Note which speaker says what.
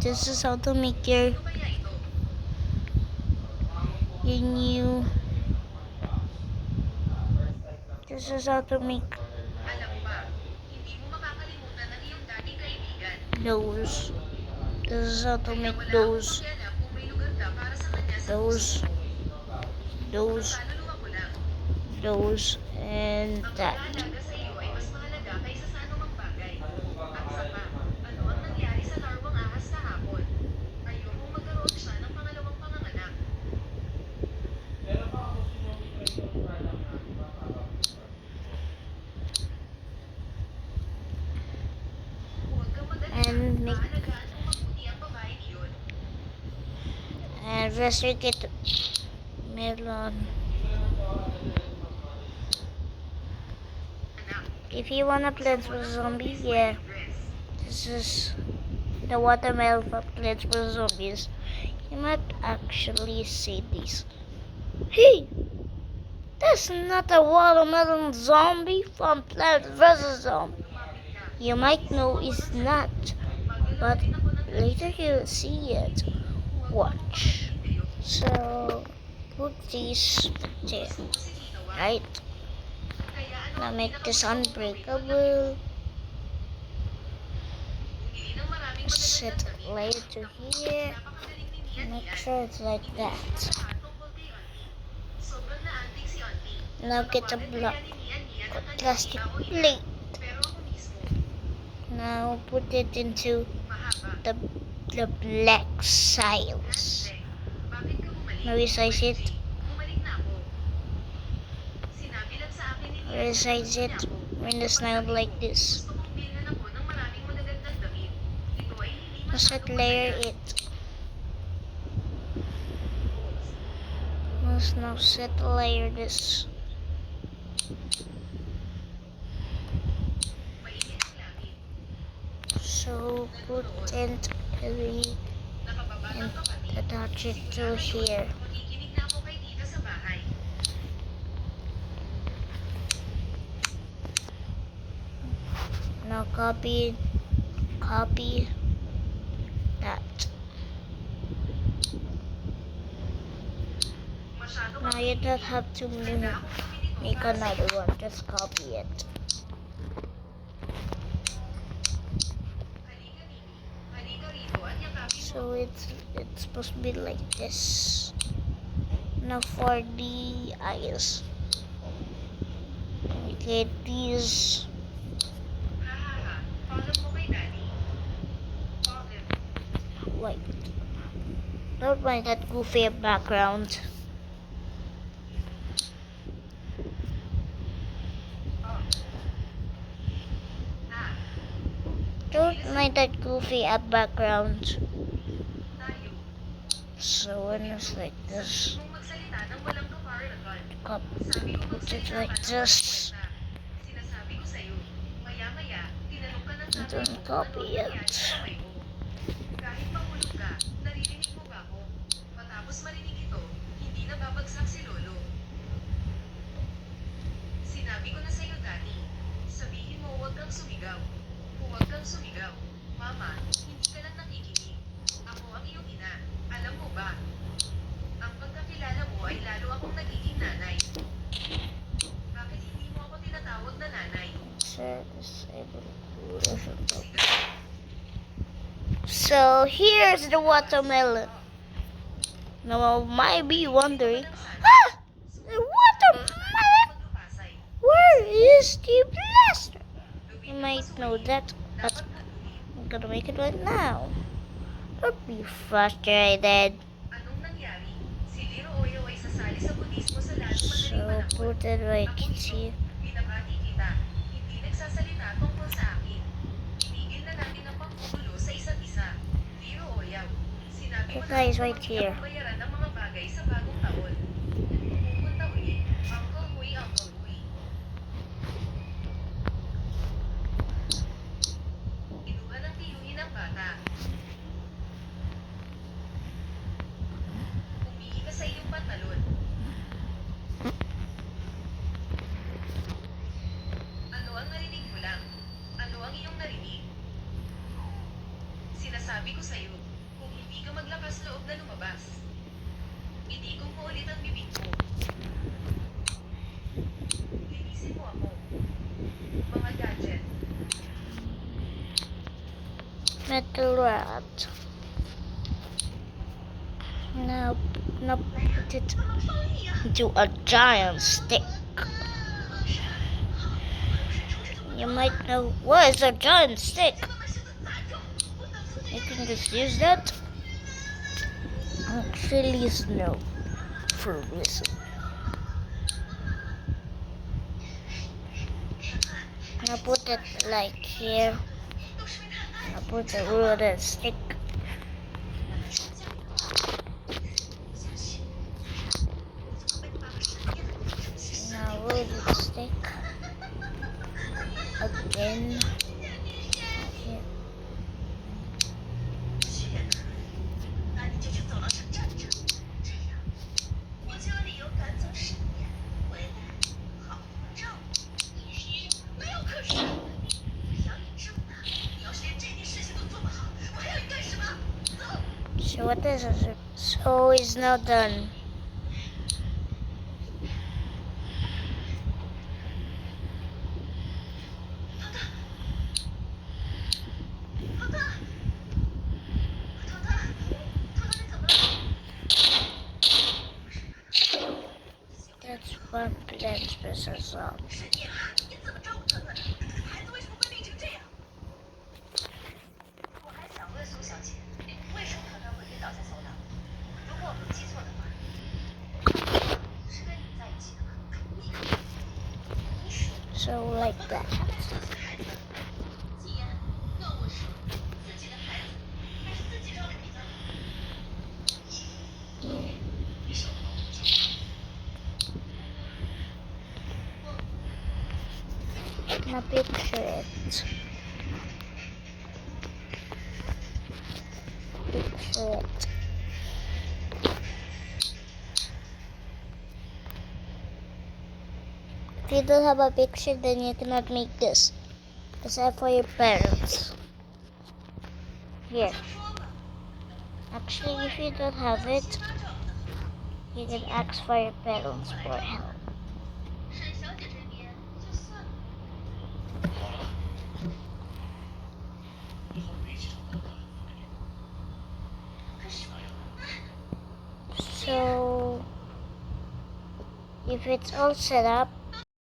Speaker 1: This is how to make your new. This is how to make those. This is how to make those, those, those, and that. And make and restricted melon. If you wanna Plants vs Zombies, yeah, this is the watermelon from Plants vs Zombies. You might actually see this. Hey, that's not a watermelon zombie from Plants vs Zombies. You might know it's not, but later you'll see it. Watch. So put these there, right? Now make this unbreakable. Set layer to here. Make sure it's like that. Now get a block plastic plate. Now put it into the black siles. Now resize it. Resize it when it's now like this. Now set layer it. Let's now set layer this. So put tent and attach it to here. Now copy that. Now you don't have to make another one, just copy it. So it's supposed to be like this. Now for the eyes, we get these. Wait, don't mind that goofy background. Don't mind that goofy background. So when it's like this, put it like this. Don't copy it.
Speaker 2: Mama, hindi ka lang nakikinig. Ako ang iyong ina. Alam mo ba? Ang pagkakilala mo ay lalo akong nagiging nanay. Bakit hindi mo ako tinatawag na nanay?
Speaker 1: So here's the watermelon. Now you might be wondering, the watermelon? Where is the blaster? You might know that, but I'm gonna make it right now. Don't be frustrated.
Speaker 2: Anong nangyari? Si Liro Oyo ay sasali sa budismo sa lalong
Speaker 1: So
Speaker 2: madaling panahon.
Speaker 1: put it right
Speaker 2: Ako ito,
Speaker 1: here.
Speaker 2: binabati kita. Hindi nagsasalita tungkol sa akin. Tinigil na natin ang panggugulo sa isa't isa. Liro Oyaw, sinabi mo
Speaker 1: It
Speaker 2: na
Speaker 1: lies right here.
Speaker 2: bayaran ng mga bagay sa bagong taon. Pupunta uli, Uncle Huy, Uncle Huy. Kinuha ng tiyuhin ang bata. Umihi ka sa iyong pantalon. Ano ang narinig mo lang? Ano ang iyong narinig? Sinasabi ko sa'yo, kung hindi ka maglakas loob na lumabas, itikom mo ulit ang bibig mo. Linisin mo ako. Mga gadget.
Speaker 1: Metal rod. Now put it into a giant stick. You might know, what is a giant stick? You can just use that. Actually, no. For reason. Now put it like here. Now put the wooden stick. Now wooden stick. Again. Here.
Speaker 2: 那你就去走廊上站着，这样我就有理由赶走沈燕，回来好好照顾你。没有可是，小雨这么大，你要是连这件事情都做不好，我还要你干什么？走。
Speaker 1: So what is it? So it's not done. That's one Plants vs. Zombies.
Speaker 2: 沈燕，你怎么照顾腾腾的？孩子为什么会病成这样？我还想问苏小姐，为什么腾腾会晕倒在走廊？如果我没记错的话，是跟你在一起的吗？你说。
Speaker 1: So like that.
Speaker 2: 既然要我说，自己的孩子还是自己照顾比较好。你想不到我想。
Speaker 1: Now picture it. Picture it. If you don't have a picture, then you cannot make this. Except for your parents. Here. Actually, if you don't have it, you can ask for your parents for help.
Speaker 2: 沈小姐这边就算了。
Speaker 3: 好了，以后你们一起长大吧。
Speaker 2: 可是，
Speaker 1: So, if it's all set up,